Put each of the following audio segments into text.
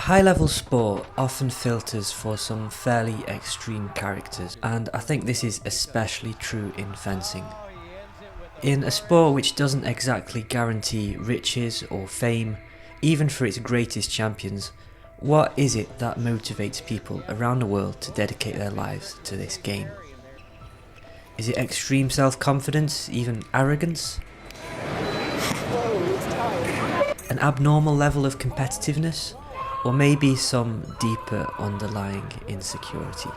High-level sport often filters for some fairly extreme characters, and I think this is especially true in fencing. In a sport which doesn't exactly guarantee riches or fame, even for its greatest champions, what is it that motivates people around the world to dedicate their lives to this game? Is it extreme self-confidence, even arrogance? An abnormal level of competitiveness? Or maybe some deeper underlying insecurity?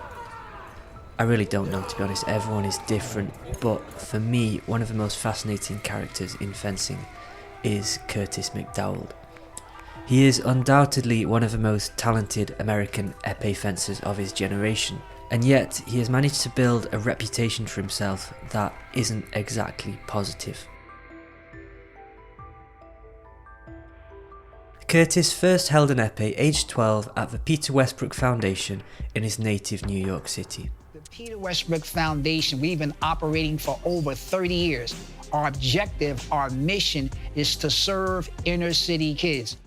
I really don't know, to be honest. Everyone is different, but for me, one of the most fascinating characters in fencing is Curtis McDowald. He is undoubtedly one of the most talented American épée fencers of his generation, and yet he has managed to build a reputation for himself that isn't exactly positive. Curtis first held an épée aged 12 at the Peter Westbrook Foundation in his native New York City. The Peter Westbrook Foundation, we've been operating for over 30 years. Our objective, our mission is to serve inner city kids.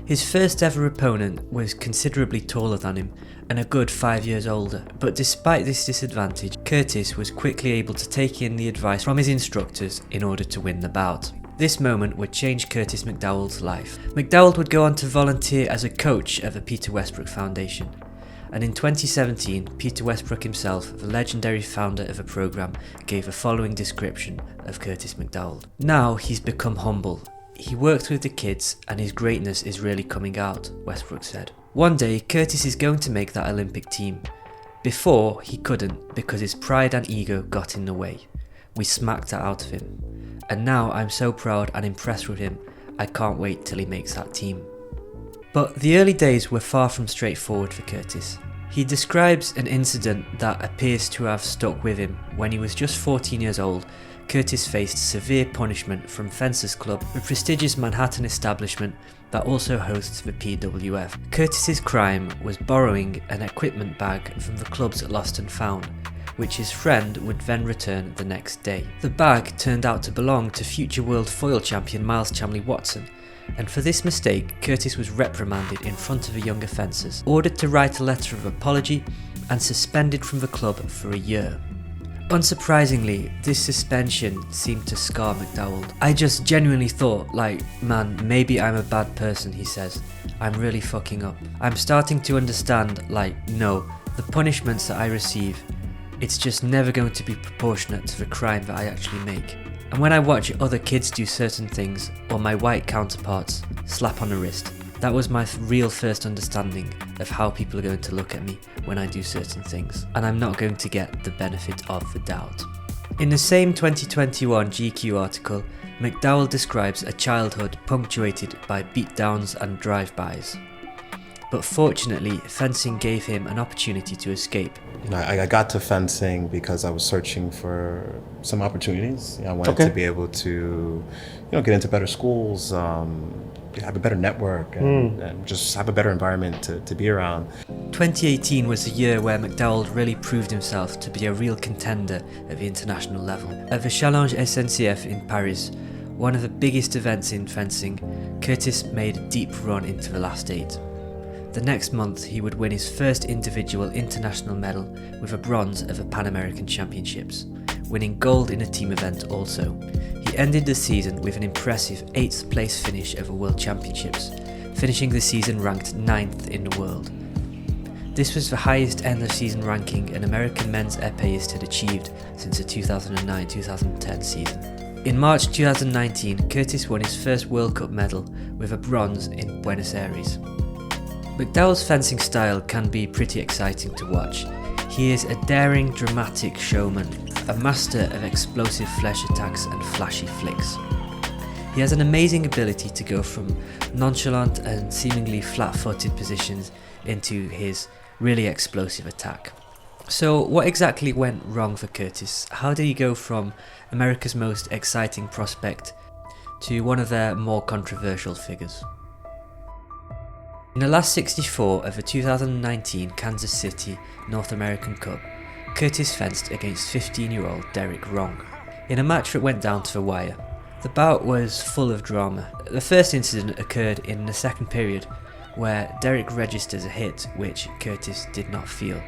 His first ever opponent was considerably taller than him and a good 5 years older, but despite this disadvantage, Curtis was quickly able to take in the advice from his instructors in order to win the bout. This moment would change Curtis McDowald's life. McDowald would go on to volunteer as a coach at the Peter Westbrook Foundation. And in 2017, Peter Westbrook himself, the legendary founder of the program, gave the following description of Curtis McDowald. Now he's become humble. He works with the kids and his greatness is really coming out, Westbrook said. One day, Curtis is going to make that Olympic team. Before, he couldn't because his pride and ego got in the way. We smacked that out of him. And now I'm so proud and impressed with him, I can't wait till he makes that team. But the early days were far from straightforward for Curtis. He describes an incident that appears to have stuck with him. When he was just 14 years old, Curtis faced severe punishment from Fencers Club, a prestigious Manhattan establishment that also hosts the PWF. Curtis's crime was borrowing an equipment bag from the club's Lost and Found, which his friend would then return the next day. The bag turned out to belong to future world foil champion Miles Chamley-Watson, and for this mistake, Curtis was reprimanded in front of the younger fencers, ordered to write a letter of apology, and suspended from the club for a year. Unsurprisingly, this suspension seemed to scar McDowald. I just genuinely thought, man, maybe I'm a bad person, he says. I'm really fucking up. I'm starting to understand, no, the punishments that I receive, it's just never going to be proportionate to the crime that I actually make. And when I watch other kids do certain things, or my white counterparts slap on the wrist, that was my real first understanding of how people are going to look at me when I do certain things, and I'm not going to get the benefit of the doubt. In the same 2021 GQ article, McDowald describes a childhood punctuated by beatdowns and drive-bys. But fortunately, fencing gave him an opportunity to escape. I got to fencing because I was searching for some opportunities. I wanted to be able to, get into better schools, have a better network, and just have a better environment to be around. 2018 was a year where McDowald really proved himself to be a real contender at the international level. At the Challenge SNCF in Paris, one of the biggest events in fencing, Curtis made a deep run into the last 8. The next month, he would win his first individual international medal with a bronze at the Pan American Championships, winning gold in a team event also. He ended the season with an impressive 8th place finish at the World Championships, finishing the season ranked 9th in the world. This was the highest end of season ranking an American men's épéist had achieved since the 2009-2010 season. In March 2019, Curtis won his first World Cup medal with a bronze in Buenos Aires. McDowald's fencing style can be pretty exciting to watch. He is a daring, dramatic showman, a master of explosive flesh attacks and flashy flicks. He has an amazing ability to go from nonchalant and seemingly flat-footed positions into his really explosive attack. So what exactly went wrong for Curtis? How did he go from America's most exciting prospect to one of their more controversial figures? In the last 64 of the 2019 Kansas City North American Cup, Curtis fenced against 15-year-old Derek Wrong, in a match that went down to the wire. The bout was full of drama. The first incident occurred in the second period, where Derek registers a hit which Curtis did not feel.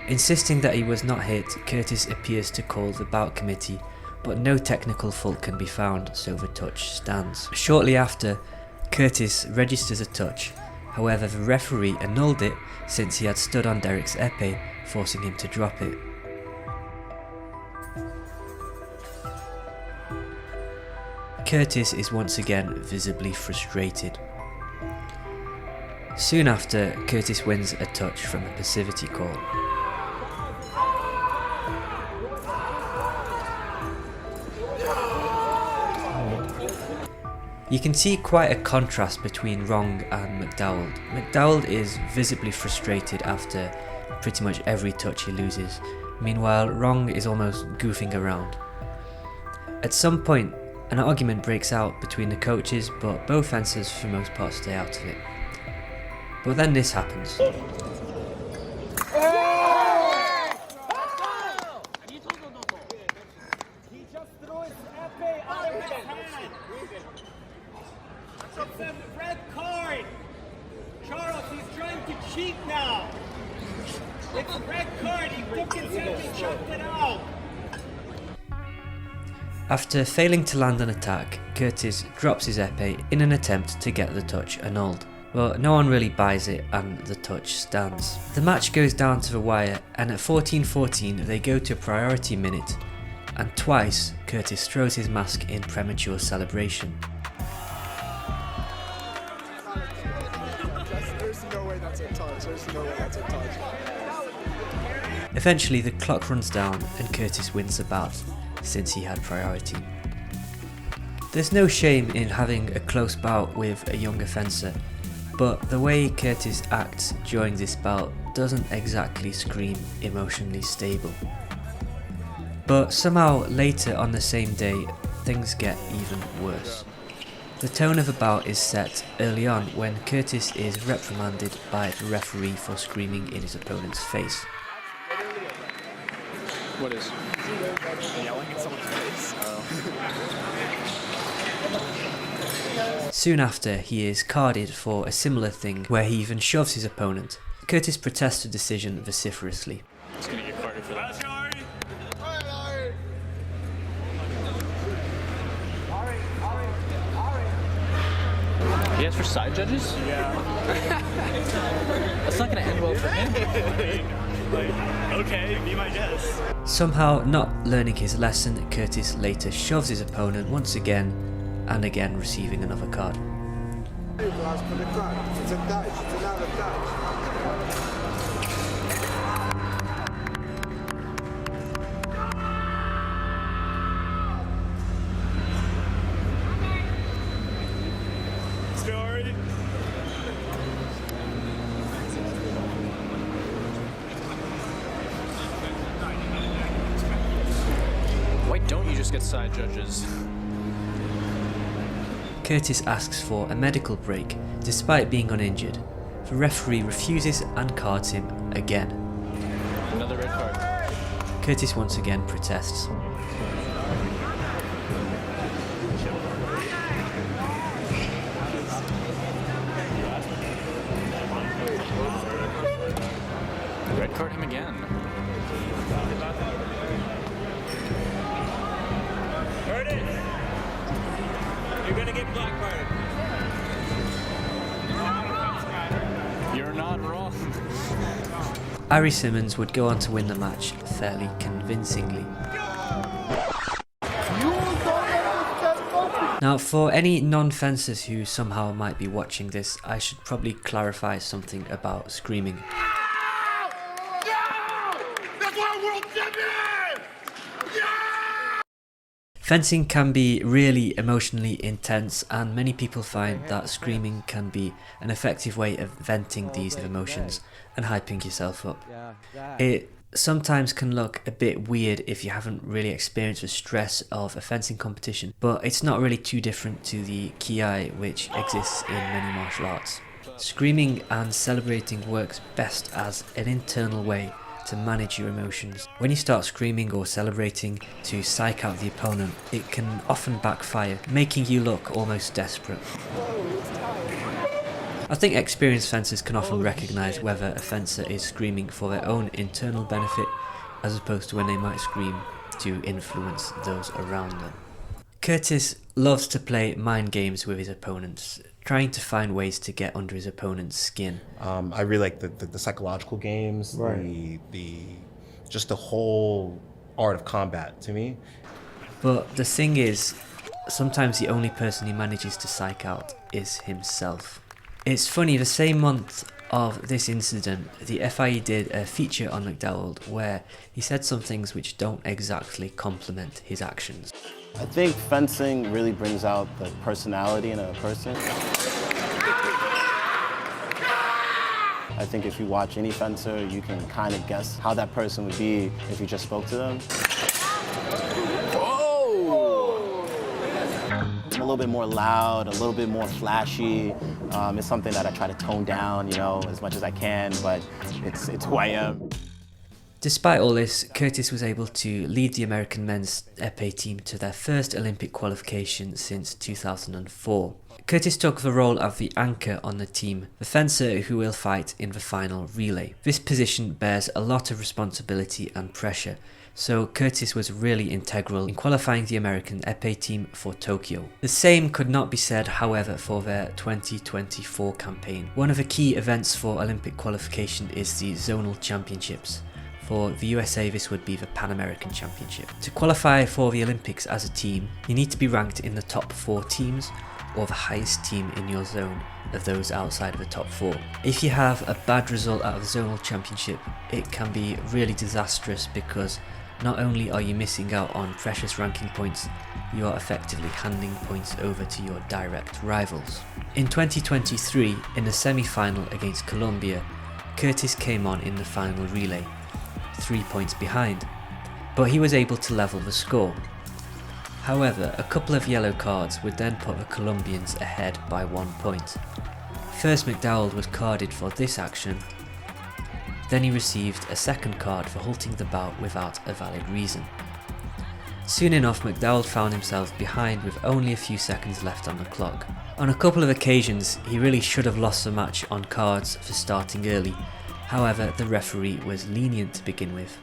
Insisting that he was not hit, Curtis appears to call the bout committee, but no technical fault can be found, so the touch stands. Shortly after, Curtis registers a touch, however the referee annulled it since he had stood on Derek's épée, forcing him to drop it. Curtis is once again visibly frustrated. Soon after, Curtis wins a touch from a passivity call. You can see quite a contrast between Wrong and McDowald. McDowald is visibly frustrated after pretty much every touch he loses, meanwhile Wrong is almost goofing around. At some point, an argument breaks out between the coaches, but both fencers for the most part stay out of it. But then this happens. Red card! Charles, he's trying to cheat now! It's red card, he took his head and chucked it out! After failing to land an attack, Curtis drops his épée in an attempt to get the touch annulled. But no one really buys it and the touch stands. The match goes down to the wire, and at 14:14 they go to priority minute, and twice Curtis throws his mask in premature celebration. Eventually the clock runs down and Curtis wins the bout, since he had priority. There's no shame in having a close bout with a younger fencer, but the way Curtis acts during this bout doesn't exactly scream emotionally stable. But somehow later on the same day, things get even worse. The tone of the bout is set early on when Curtis is reprimanded by the referee for screaming in his opponent's face. What is? Yelling in someone's face? Soon after, he is carded for a similar thing where he even shoves his opponent. Curtis protests the decision vociferously. He's gonna get carded for that. He asked for side judges? Yeah. That's not gonna end well for him. Okay, be my guest. Somehow not learning his lesson, Curtis later shoves his opponent once again, and again receiving another card. Story. Why don't you just get side judges? Curtis asks for a medical break, despite being uninjured. The referee refuses and cards him again. Another red card. Curtis once again protests. Red card him again. Curtis! You're gonna get black carded. You're not wrong. Ari Simmons would go on to win the match fairly convincingly. Now, for any non-fencers who somehow might be watching this, I should probably clarify something about screaming. Fencing can be really emotionally intense, and many people find that screaming can be an effective way of venting these emotions and hyping yourself up. It sometimes can look a bit weird if you haven't really experienced the stress of a fencing competition, but it's not really too different to the kiai which exists in many martial arts. Screaming and celebrating works best as an internal way to manage your emotions. When you start screaming or celebrating to psych out the opponent, it can often backfire, making you look almost desperate. I think experienced fencers can often recognise whether a fencer is screaming for their own internal benefit as opposed to when they might scream to influence those around them. Curtis loves to play mind games with his opponents, trying to find ways to get under his opponent's skin. I really like the psychological games, Right. just the whole art of combat to me. But the thing is, sometimes the only person he manages to psych out is himself. It's funny, the same month of this incident, the FIE did a feature on McDowald where he said some things which don't exactly complement his actions. I think fencing really brings out the personality in a person. I think if you watch any fencer, you can kind of guess how that person would be if you just spoke to them. A little bit more loud, a little bit more flashy. It's something that I try to tone down, as much as I can, but it's who I am. Despite all this, Curtis was able to lead the American men's épée team to their first Olympic qualification since 2004. Curtis took the role of the anchor on the team, the fencer who will fight in the final relay. This position bears a lot of responsibility and pressure, so Curtis was really integral in qualifying the American épée team for Tokyo. The same could not be said, however, for their 2024 campaign. One of the key events for Olympic qualification is the Zonal Championships. For the USA, this would be the Pan American Championship. To qualify for the Olympics as a team, you need to be ranked in the top 4 teams or the highest team in your zone of those outside of the top 4. If you have a bad result out of the Zonal Championship, it can be really disastrous because not only are you missing out on precious ranking points, you are effectively handing points over to your direct rivals. In 2023, in the semi-final against Colombia, Curtis came on in the final relay, 3 points behind, but he was able to level the score. However, a couple of yellow cards would then put the Colombians ahead by 1 point. First, McDowald was carded for this action, then he received a second card for halting the bout without a valid reason. Soon enough, McDowald found himself behind with only a few seconds left on the clock. On a couple of occasions, he really should have lost the match on cards for starting early. However, the referee was lenient to begin with.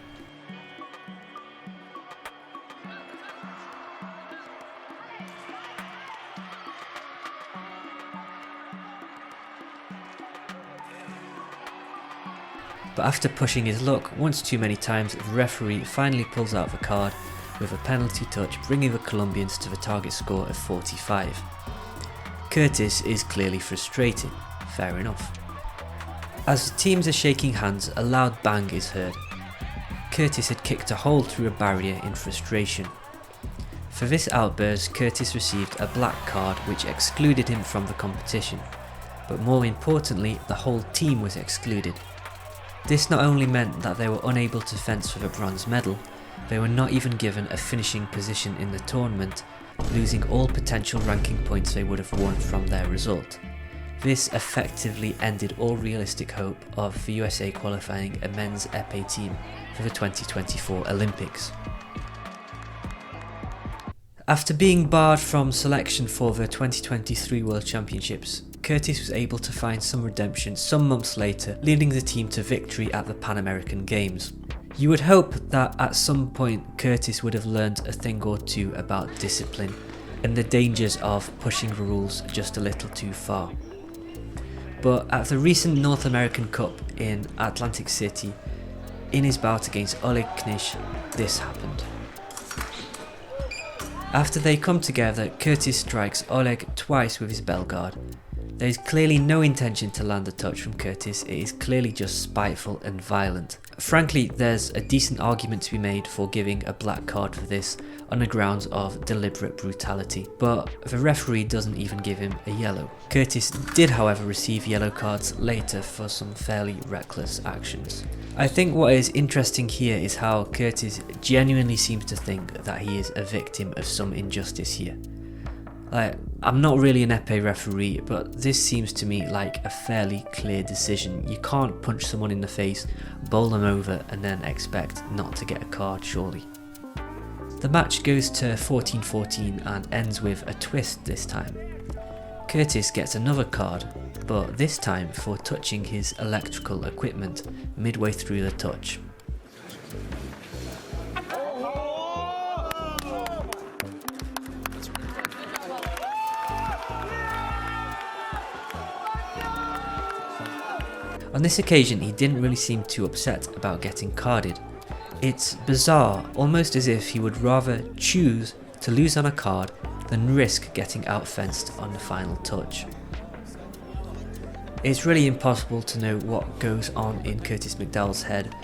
But after pushing his luck once too many times, the referee finally pulls out the card with a penalty touch, bringing the Colombians to the target score of 45. Curtis is clearly frustrated, fair enough. As the teams are shaking hands, a loud bang is heard. Curtis had kicked a hole through a barrier in frustration. For this outburst, Curtis received a black card which excluded him from the competition, but more importantly, the whole team was excluded. This not only meant that they were unable to fence for the bronze medal, they were not even given a finishing position in the tournament, losing all potential ranking points they would have won from their result. This effectively ended all realistic hope of the USA qualifying a men's épée team for the 2024 Olympics. After being barred from selection for the 2023 World Championships, Curtis was able to find some redemption some months later, leading the team to victory at the Pan American Games. You would hope that at some point Curtis would have learned a thing or two about discipline and the dangers of pushing the rules just a little too far. But at the recent North American Cup in Atlantic City, in his bout against Oleg Knish, this happened. After they come together, Curtis strikes Oleg twice with his bell guard. There is clearly no intention to land a touch from Curtis, it is clearly just spiteful and violent. Frankly, there's a decent argument to be made for giving a black card for this on the grounds of deliberate brutality, but the referee doesn't even give him a yellow. Curtis did, however, receive yellow cards later for some fairly reckless actions. I think what is interesting here is how Curtis genuinely seems to think that he is a victim of some injustice here. I'm not really an épée referee, but this seems to me like a fairly clear decision. You can't punch someone in the face, bowl them over, and then expect not to get a card, surely. The match goes to 14-14 and ends with a twist this time. Curtis gets another card, but this time for touching his electrical equipment midway through the touch. On this occasion, he didn't really seem too upset about getting carded. It's bizarre, almost as if he would rather choose to lose on a card than risk getting outfenced on the final touch. It's really impossible to know what goes on in Curtis McDowald's head,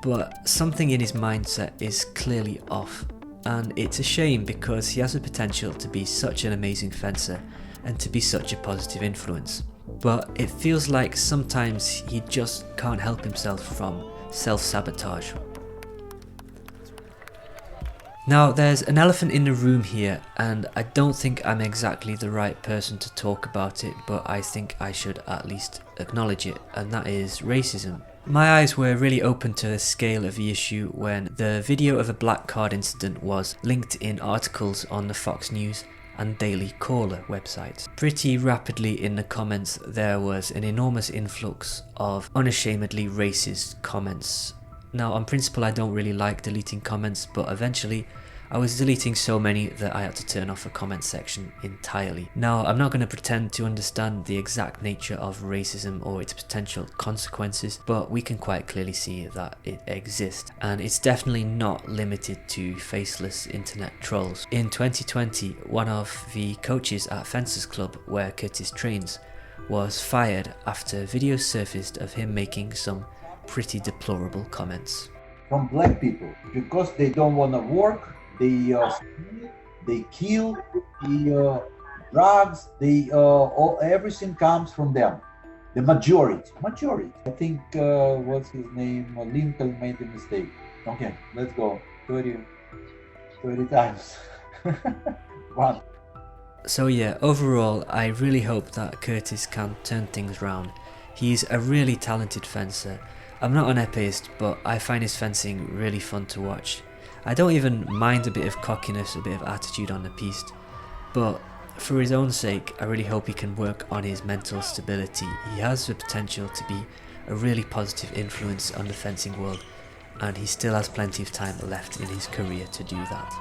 but something in his mindset is clearly off, and it's a shame because he has the potential to be such an amazing fencer and to be such a positive influence. But it feels like sometimes he just can't help himself from self-sabotage. Now, there's an elephant in the room here, and I don't think I'm exactly the right person to talk about it, but I think I should at least acknowledge it, and that is racism. My eyes were really open to the scale of the issue when the video of a black card incident was linked in articles on the Fox News and Daily Caller websites. Pretty rapidly in the comments there was an enormous influx of unashamedly racist comments. Now, on principle, I don't really like deleting comments, but eventually I was deleting so many that I had to turn off the comment section entirely. Now, I'm not going to pretend to understand the exact nature of racism or its potential consequences, but we can quite clearly see that it exists, and it's definitely not limited to faceless internet trolls. In 2020, one of the coaches at Fencers Club, where Curtis trains, was fired after videos surfaced of him making some pretty deplorable comments. From black people, because they don't want to work, they kill, drugs, everything comes from them. The majority. I think, what's his name? Lincoln made a mistake. Okay, let's go. 30 times. One. So yeah, overall, I really hope that Curtis can turn things round. He's a really talented fencer. I'm not an epist, but I find his fencing really fun to watch. I don't even mind a bit of cockiness, a bit of attitude on the piste, but for his own sake, I really hope he can work on his mental stability. He has the potential to be a really positive influence on the fencing world, and he still has plenty of time left in his career to do that.